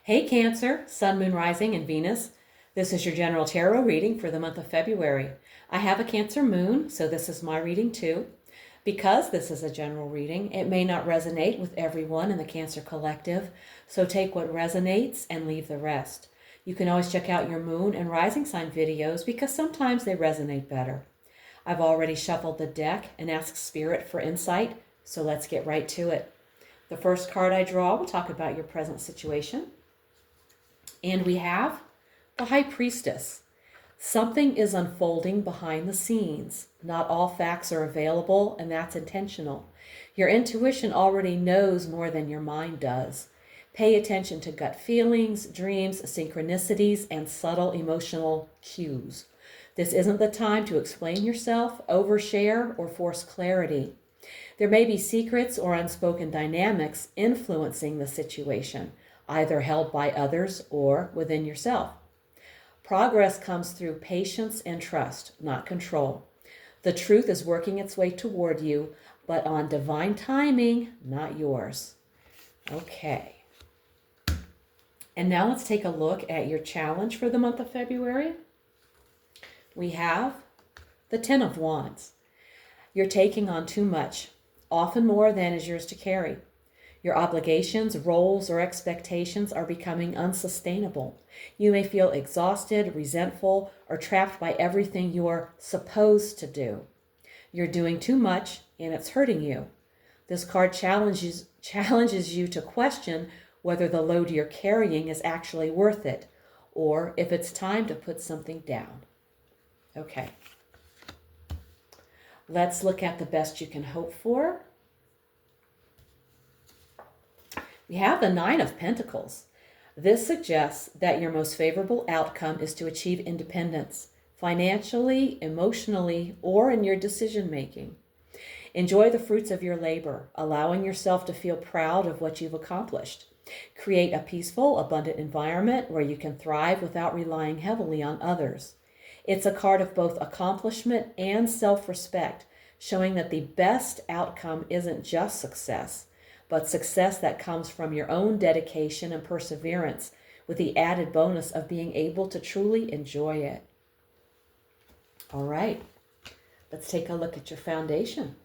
Hey Cancer, Sun, Moon, Rising, and Venus. This is your general tarot reading for the month of February. I have a Cancer moon, so this is my reading too. Because this is a general reading, it may not resonate with everyone in the Cancer collective, so take what resonates and leave the rest. You can always check out your moon and rising sign videos because sometimes they resonate better. I've already shuffled the deck and asked Spirit for insight, so let's get right to it. The first card I draw will talk about your present situation. And we have the High Priestess. Something is unfolding behind the scenes. Not all facts are available, and that's intentional. Your intuition already knows more than your mind does. Pay attention to gut feelings, dreams, synchronicities, and subtle emotional cues. This isn't the time to explain yourself, overshare, or force clarity. There may be secrets or unspoken dynamics influencing the situation, either held by others or within yourself. Progress comes through patience and trust, not control. The truth is working its way toward you, but on divine timing, not yours. Okay. And now let's take a look at your challenge for the month of February. We have the Ten of Wands. You're taking on too much, often more than is yours to carry. Your obligations, roles, or expectations are becoming unsustainable. You may feel exhausted, resentful, or trapped by everything you are supposed to do. You're doing too much, and it's hurting you. This card challenges you to question whether the load you're carrying is actually worth it, or if it's time to put something down. Okay. Let's look at the best you can hope for. We have the Nine of Pentacles. This suggests that your most favorable outcome is to achieve independence, financially, emotionally, or in your decision making. Enjoy the fruits of your labor, allowing yourself to feel proud of what you've accomplished. Create a peaceful, abundant environment where you can thrive without relying heavily on others. It's a card of both accomplishment and self-respect, showing that the best outcome isn't just success, but success that comes from your own dedication and perseverance, with the added bonus of being able to truly enjoy it. All right, let's take a look at your foundation.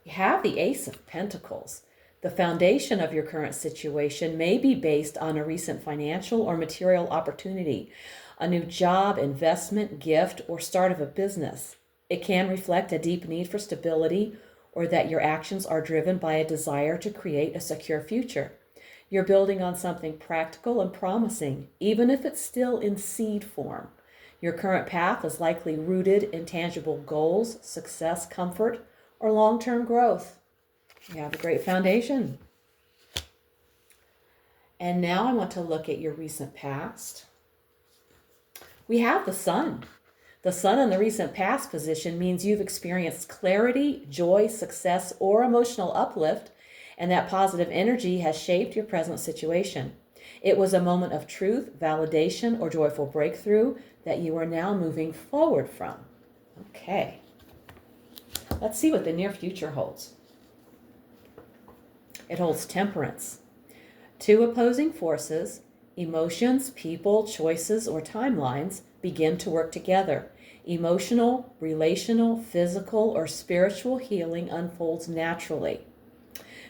You have the Ace of Pentacles. The foundation of your current situation may be based on a recent financial or material opportunity, a new job, investment, gift, or start of a business. It can reflect a deep need for stability, or that your actions are driven by a desire to create a secure future. You're building on something practical and promising, even if it's still in seed form. Your current path is likely rooted in tangible goals, success, comfort, or long-term growth. You have a great foundation. And now I want to look at your recent past. We have the Sun. The Sun in the recent past position means you've experienced clarity, joy, success, or emotional uplift, and that positive energy has shaped your present situation. It was a moment of truth, validation, or joyful breakthrough that you are now moving forward from. Okay. Let's see what the near future holds. It holds Temperance. Two opposing forces, emotions, people, choices, or timelines, begin to work together. Emotional, relational, physical, or spiritual healing unfolds naturally.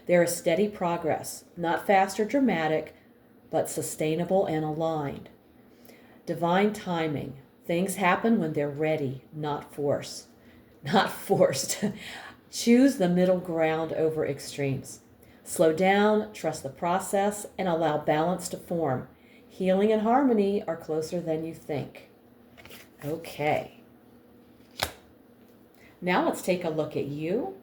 There is steady progress, not fast or dramatic, but sustainable and aligned. Divine timing. Things happen when they're ready, not forced. Choose the middle ground over extremes. Slow down, trust the process, and allow balance to form. Healing and harmony are closer than you think. Okay. Now let's take a look at you.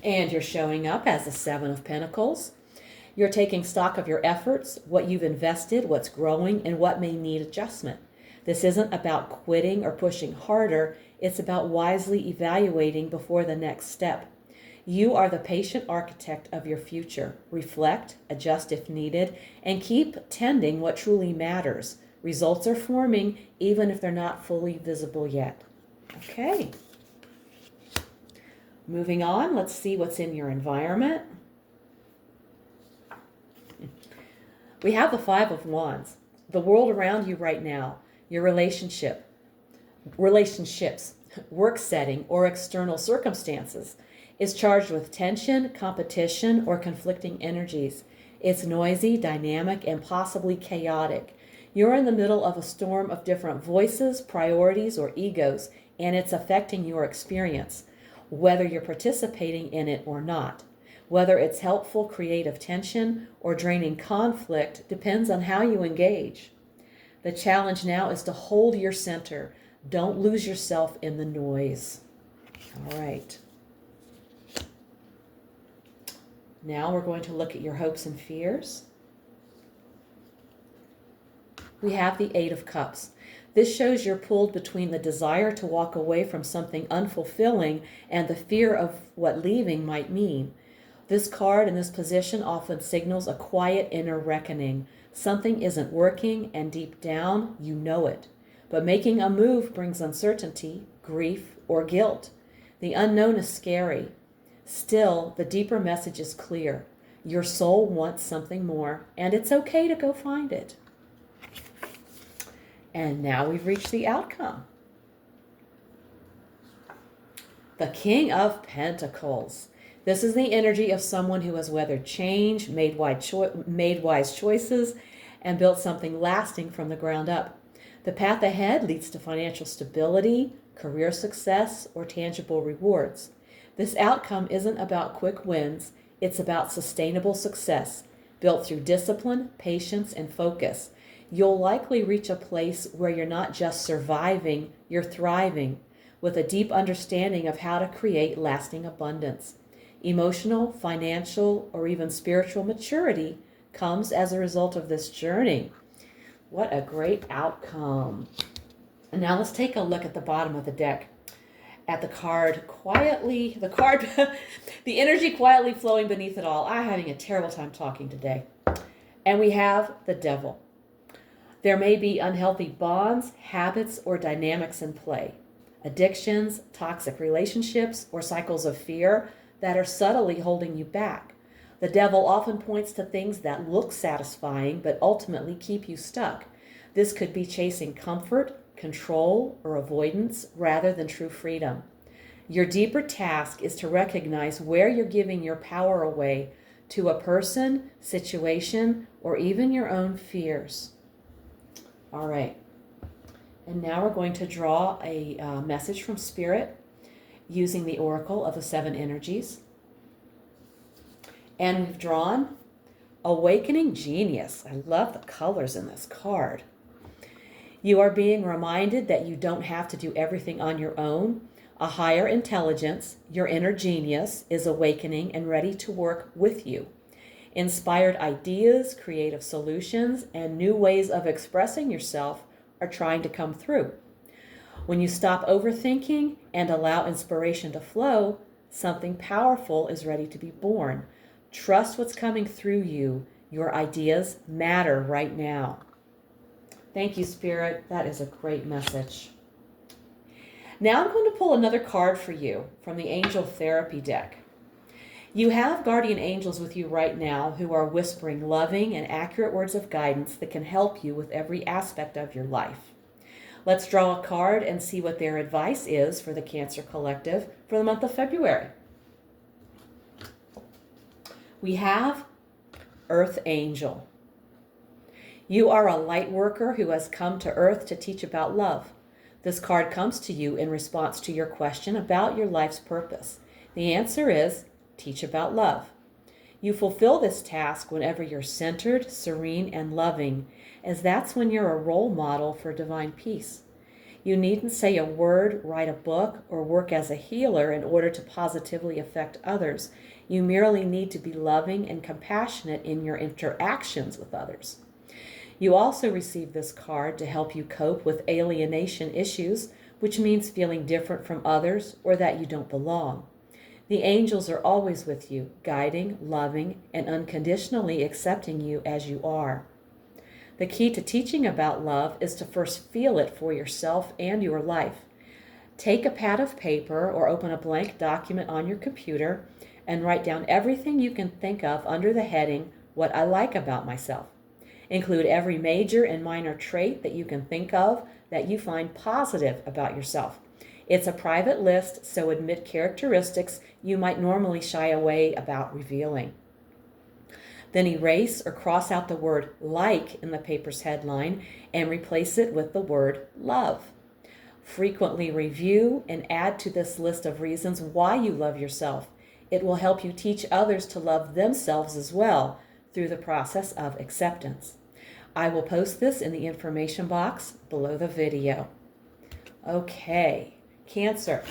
And you're showing up as the Seven of Pentacles. You're taking stock of your efforts, what you've invested, what's growing, and what may need adjustment. This isn't about quitting or pushing harder. It's about wisely evaluating before the next step. You are the patient architect of your future. Reflect, adjust if needed, and keep tending what truly matters. Results are forming even if they're not fully visible yet. Okay. Moving on, let's see what's in your environment. We have the Five of Wands. The world around you right now, your relationships, work setting, or external circumstances is charged with tension, competition, or conflicting energies. It's noisy, dynamic, and possibly chaotic. You're in the middle of a storm of different voices, priorities, or egos, and it's affecting your experience, whether you're participating in it or not. Whether it's helpful creative tension or draining conflict depends on how you engage. The challenge now is to hold your center. Don't lose yourself in the noise. All right. Now we're going to look at your hopes and fears. We have the Eight of Cups. This shows you're pulled between the desire to walk away from something unfulfilling and the fear of what leaving might mean. This card in this position often signals a quiet inner reckoning. Something isn't working, and deep down, you know it. But making a move brings uncertainty, grief, or guilt. The unknown is scary. Still, the deeper message is clear. Your soul wants something more, and it's okay to go find it. And now we've reached the outcome. The King of Pentacles. This is the energy of someone who has weathered change, made wise choices, and built something lasting from the ground up. The path ahead leads to financial stability, career success, or tangible rewards. This outcome isn't about quick wins, it's about sustainable success, built through discipline, patience, and focus. You'll likely reach a place where you're not just surviving, you're thriving, with a deep understanding of how to create lasting abundance. Emotional, financial, or even spiritual maturity comes as a result of this journey. What a great outcome. And now let's take a look at the bottom of the deck. At the card quietly, the energy quietly flowing beneath it all. I'm having a terrible time talking today. And we have the Devil. There may be unhealthy bonds, habits, or dynamics in play. Addictions, toxic relationships, or cycles of fear that are subtly holding you back. The devil often points to things that look satisfying but ultimately keep you stuck. This could be chasing comfort, control, or avoidance rather than true freedom. Your deeper task is to recognize where you're giving your power away to a person, situation, or even your own fears. All right. And now we're going to draw a message from Spirit using the Oracle of the Seven Energies. And we've drawn Awakening Genius. I love the colors in this card. You are being reminded that you don't have to do everything on your own. A higher intelligence, your inner genius, is awakening and ready to work with you. Inspired ideas, creative solutions, and new ways of expressing yourself are trying to come through. When you stop overthinking and allow inspiration to flow, something powerful is ready to be born. Trust what's coming through you. Your ideas matter right now. Thank you, Spirit. That is a great message. Now I'm going to pull another card for you from the Angel Therapy deck. You have guardian angels with you right now who are whispering loving and accurate words of guidance that can help you with every aspect of your life. Let's draw a card and see what their advice is for the Cancer Collective for the month of February. We have Earth Angel. You are a light worker who has come to Earth to teach about love. This card comes to you in response to your question about your life's purpose. The answer is teach about love. You fulfill this task whenever you're centered, serene, and loving, as that's when you're a role model for divine peace. You needn't say a word, write a book, or work as a healer in order to positively affect others. You merely need to be loving and compassionate in your interactions with others. You also receive this card to help you cope with alienation issues, which means feeling different from others or that you don't belong. The angels are always with you, guiding, loving, and unconditionally accepting you as you are. The key to teaching about love is to first feel it for yourself and your life. Take a pad of paper or open a blank document on your computer and write down everything you can think of under the heading, What I Like About Myself. Include every major and minor trait that you can think of that you find positive about yourself. It's a private list, so admit characteristics you might normally shy away about revealing. Then erase or cross out the word like in the paper's headline and replace it with the word love. Frequently review and add to this list of reasons why you love yourself. It will help you teach others to love themselves as well through the process of acceptance. I will post this in the information box below the video. Okay, Cancer.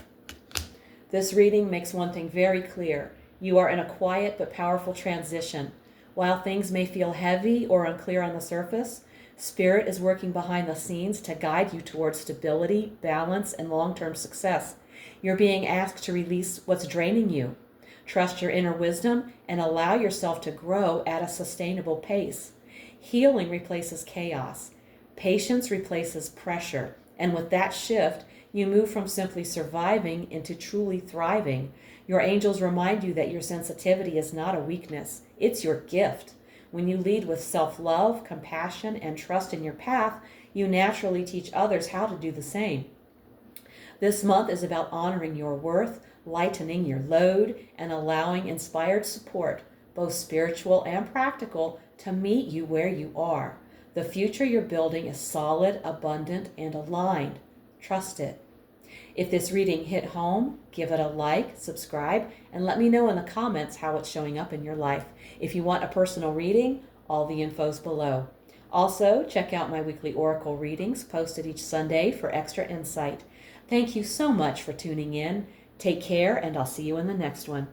This reading makes one thing very clear. You are in a quiet but powerful transition. While things may feel heavy or unclear on the surface, Spirit is working behind the scenes to guide you towards stability, balance, and long-term success. You're being asked to release what's draining you. Trust your inner wisdom and allow yourself to grow at a sustainable pace. Healing replaces chaos. Patience replaces pressure. And with that shift, you move from simply surviving into truly thriving. Your angels remind you that your sensitivity is not a weakness. It's your gift. When you lead with self-love, compassion, and trust in your path, you naturally teach others how to do the same. This month is about honoring your worth, lightening your load, and allowing inspired support, both spiritual and practical, to meet you where you are. The future you're building is solid, abundant, and aligned. Trust it. If this reading hit home, give it a like, subscribe, and let me know in the comments how it's showing up in your life. If you want a personal reading, all the info's below. Also, check out my weekly oracle readings posted each Sunday for extra insight. Thank you so much for tuning in. Take care, and I'll see you in the next one.